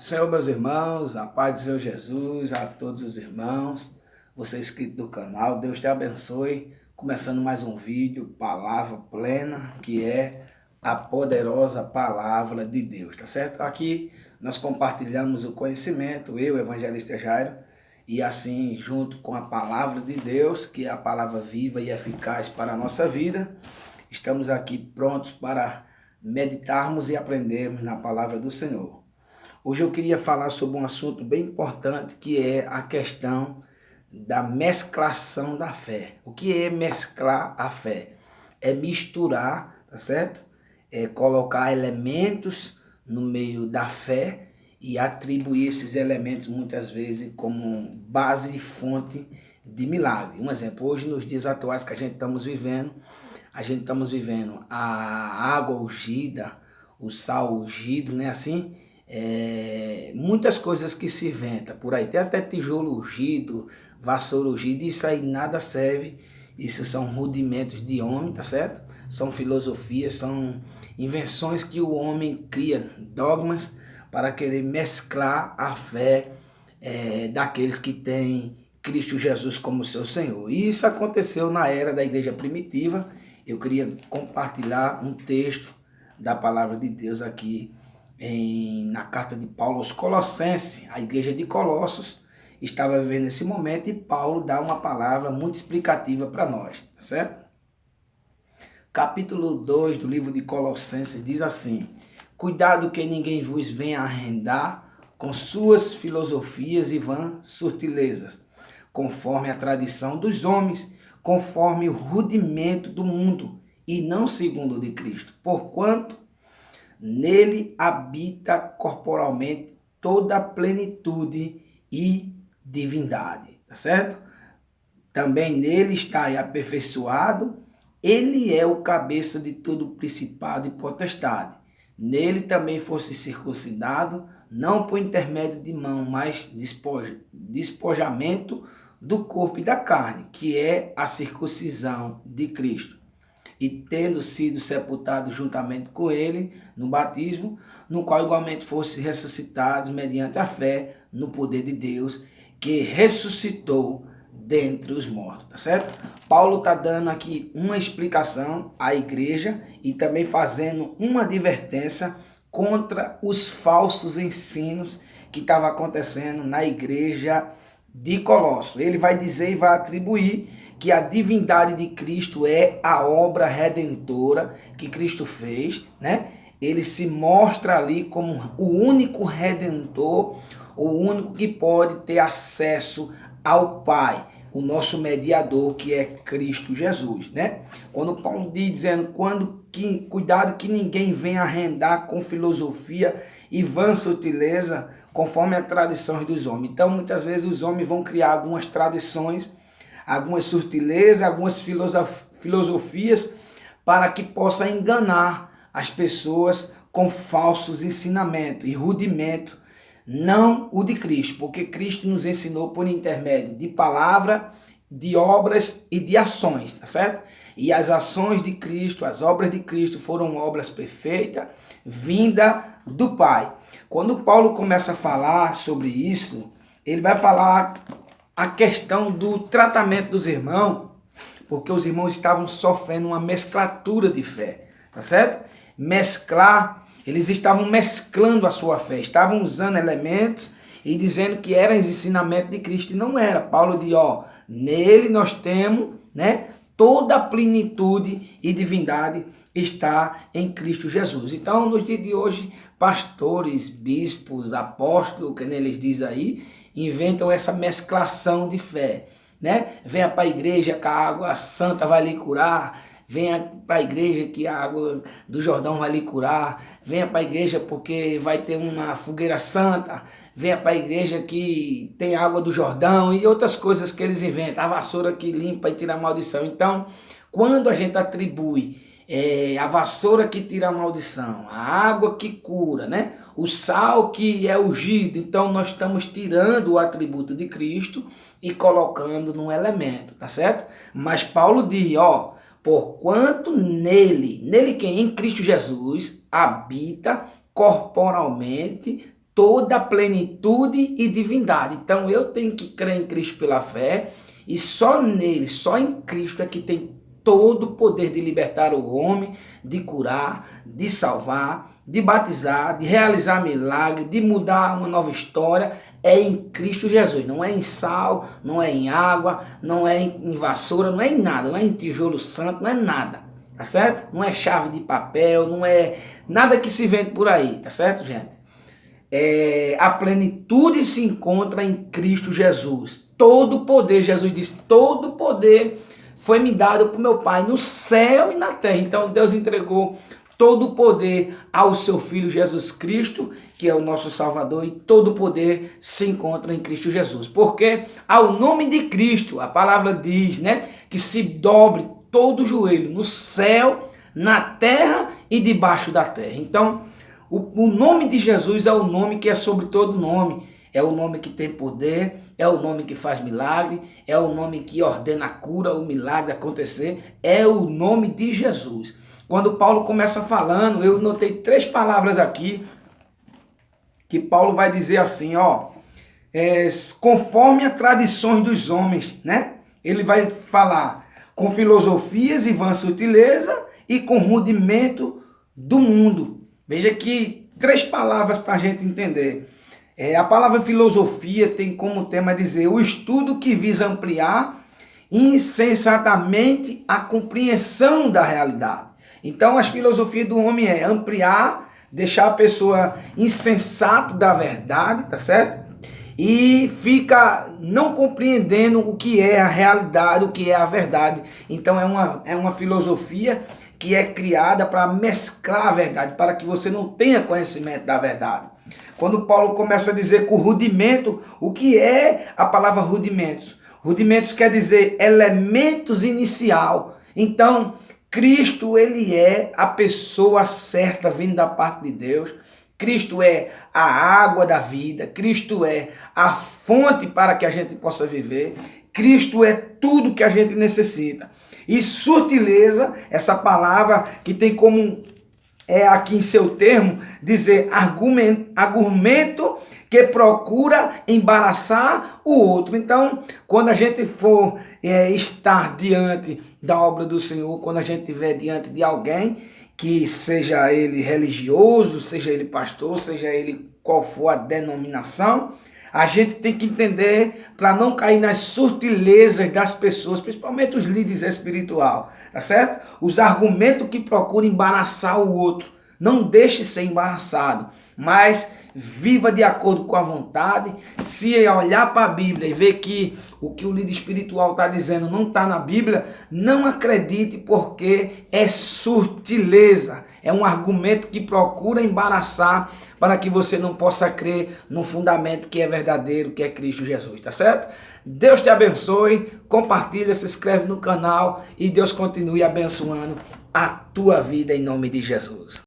Senhor, meus irmãos, a paz do Senhor Jesus, a todos os irmãos, você inscrito do canal, Deus te abençoe. Começando mais um vídeo, Palavra Plena, que é a poderosa Palavra de Deus, tá certo? Aqui nós compartilhamos o conhecimento, eu, Evangelista Jairo, e assim, junto com a Palavra de Deus, que é a palavra viva e eficaz para a nossa vida, estamos aqui prontos para meditarmos e aprendermos na Palavra do Senhor. Hoje eu queria falar sobre um assunto bem importante, que é a questão da mesclação da fé. O que é mesclar a fé? É misturar, tá certo? É colocar elementos no meio da fé e atribuir esses elementos muitas vezes como base e fonte de milagre. Um exemplo, hoje nos dias atuais que a gente estamos vivendo a água ungida, o sal ungido, né, assim? Muitas coisas que se inventa por aí, tem até tijolo ungido, vassoura ungida, isso aí nada serve, isso são rudimentos de homem, tá certo? São filosofias, são invenções que o homem cria, dogmas, para querer mesclar a fé daqueles que têm Cristo Jesus como seu Senhor. E isso aconteceu na era da igreja primitiva. Eu queria compartilhar um texto da palavra de Deus aqui na carta de Paulo aos Colossenses. A igreja de Colossos estava vivendo esse momento e Paulo dá uma palavra muito explicativa para nós, tá certo? Capítulo 2 do livro de Colossenses diz assim: cuidado que ninguém vos venha arrendar com suas filosofias e vãs sutilezas, conforme a tradição dos homens, conforme o rudimento do mundo, e não segundo o de Cristo. Porquanto nele habita corporalmente toda a plenitude e divindade, tá certo? Também nele está aperfeiçoado, ele é o cabeça de todo principado e potestade. Nele também fosse circuncidado, não por intermédio de mão, mas despojamento do corpo e da carne, que é a circuncisão de Cristo. E tendo sido sepultado juntamente com ele no batismo, no qual igualmente fosse ressuscitados mediante a fé no poder de Deus, que ressuscitou dentre os mortos, tá certo? Paulo está dando aqui uma explicação à igreja e também fazendo uma advertência contra os falsos ensinos que estavam acontecendo na igreja de Colossos. Ele vai dizer e vai atribuir que a divindade de Cristo é a obra redentora que Cristo fez, né? Ele se mostra ali como o único redentor, o único que pode ter acesso ao Pai, o nosso mediador, que é Cristo Jesus, né? Quando Paulo diz, dizendo, cuidado que ninguém venha arrendar com filosofia e vã sutileza, conforme as tradições dos homens. Então, muitas vezes os homens vão criar algumas tradições, algumas sutilezas, algumas filosofias, para que possa enganar as pessoas com falsos ensinamentos e rudimento, não o de Cristo, porque Cristo nos ensinou por intermédio de palavra, de obras e de ações, tá certo? E as ações de Cristo, as obras de Cristo foram obras perfeitas, vinda do Pai. Quando Paulo começa a falar sobre isso, ele vai falar a questão do tratamento dos irmãos, porque os irmãos estavam sofrendo uma mesclatura de fé, tá certo? Eles estavam mesclando a sua fé, estavam usando elementos e dizendo que eram os ensinamentos de Cristo, e não era. Paulo diz, nele nós temos, né, toda a plenitude e divindade está em Cristo Jesus. Então, nos dias de hoje, pastores, bispos, apóstolos, que eles dizem aí, inventam essa mesclação de fé, né? Venha para a igreja que a água santa vai lhe curar, venha para a igreja que a água do Jordão vai lhe curar, venha para a igreja porque vai ter uma fogueira santa, venha para a igreja que tem água do Jordão e outras coisas que eles inventam, a vassoura que limpa e tira a maldição. Então, quando a gente atribui a vassoura que tira a maldição, a água que cura, né? O sal que é ungido, então nós estamos tirando o atributo de Cristo e colocando num elemento, tá certo? Mas Paulo diz, porquanto nele quem? Em Cristo Jesus, habita corporalmente toda a plenitude e divindade. Então eu tenho que crer em Cristo pela fé, e só nele, só em Cristo é que tem todo o poder de libertar o homem, de curar, de salvar, de batizar, de realizar milagre, de mudar uma nova história. É em Cristo Jesus, não é em sal, não é em água, não é em vassoura, não é em nada, não é em tijolo santo, não é nada, tá certo? Não é chave de papel, não é nada que se vende por aí, tá certo, gente? A plenitude se encontra em Cristo Jesus. Todo o poder, Jesus disse, todo o poder foi me dado por meu Pai no céu e na terra. Então Deus entregou todo o poder ao seu Filho Jesus Cristo, que é o nosso Salvador, e todo o poder se encontra em Cristo Jesus. Porque ao nome de Cristo, a palavra diz, né, que se dobre todo o joelho no céu, na terra e debaixo da terra. Então, o nome de Jesus é o nome que é sobre todo nome. É o nome que tem poder, é o nome que faz milagre, é o nome que ordena a cura, o milagre acontecer. É o nome de Jesus. Quando Paulo começa falando, eu notei 3 palavras aqui, que Paulo vai dizer assim, ó, conforme as tradições dos homens, né? Ele vai falar com filosofias e vã sutileza e com rudimento do mundo. Veja aqui 3 palavras para a gente entender. A palavra filosofia tem como tema dizer o estudo que visa ampliar insensatamente a compreensão da realidade. Então, as filosofias do homem é ampliar, deixar a pessoa insensato da verdade, tá certo? E fica não compreendendo o que é a realidade, o que é a verdade. Então, é uma filosofia que é criada para mesclar a verdade, para que você não tenha conhecimento da verdade. Quando Paulo começa a dizer com rudimento, o que é a palavra rudimentos? Rudimentos quer dizer elementos inicial. Então, Cristo, ele é a pessoa certa vindo da parte de Deus. Cristo é a água da vida. Cristo é a fonte para que a gente possa viver. Cristo é tudo que a gente necessita. E sutileza, essa palavra que tem como aqui em seu termo, dizer argumento que procura embaraçar o outro. Então, quando a gente for estar diante da obra do Senhor, quando a gente estiver diante de alguém, que seja ele religioso, seja ele pastor, seja ele qual for a denominação, a gente tem que entender para não cair nas sutilezas das pessoas, principalmente os líderes espirituais, tá certo? Os argumentos que procuram embaraçar o outro. Não deixe ser embaraçado, mas viva de acordo com a vontade. Se olhar para a Bíblia e ver que o líder espiritual está dizendo não está na Bíblia, não acredite, porque é sutileza. É um argumento que procura embaraçar para que você não possa crer no fundamento que é verdadeiro, que é Cristo Jesus, tá certo? Deus te abençoe, compartilha, se inscreve no canal e Deus continue abençoando a tua vida em nome de Jesus.